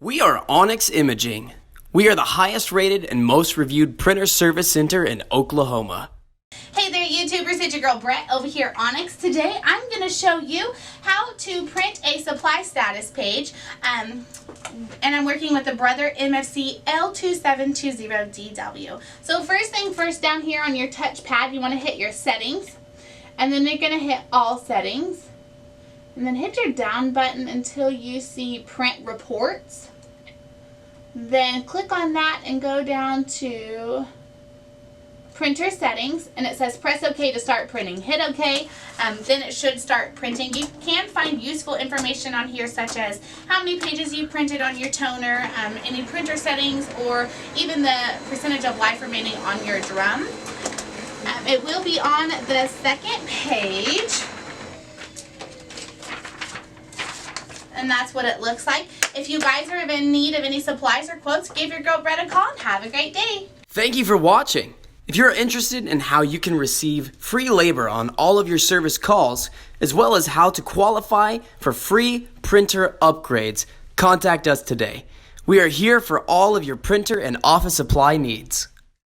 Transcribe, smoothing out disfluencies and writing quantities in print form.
We are Onyx Imaging. We are the highest rated and most reviewed printer service center in Oklahoma. Hey there YouTubers, it's your girl Brett over here Onyx. Today I'm going to show you how to print a supply status page and I'm working with the Brother MFC L2720DW. So first thing first, down here on your touchpad you want to hit your settings, and then you're going to hit all settings, and then hit your down button until you see print reports. Then click on that and go down to printer settings, and it says press OK to start printing. Hit OK, then it should start printing. You can find useful information on here, such as how many pages you printed on your toner, any printer settings, or even the percentage of life remaining on your drum. It will be on the second page, and that's what it looks like. If you guys are in need of any supplies or quotes, give your girl Brett a call and have a great day. Thank you for watching. If you're interested in how you can receive free labor on all of your service calls, as well as how to qualify for free printer upgrades, contact us today. We are here for all of your printer and office supply needs.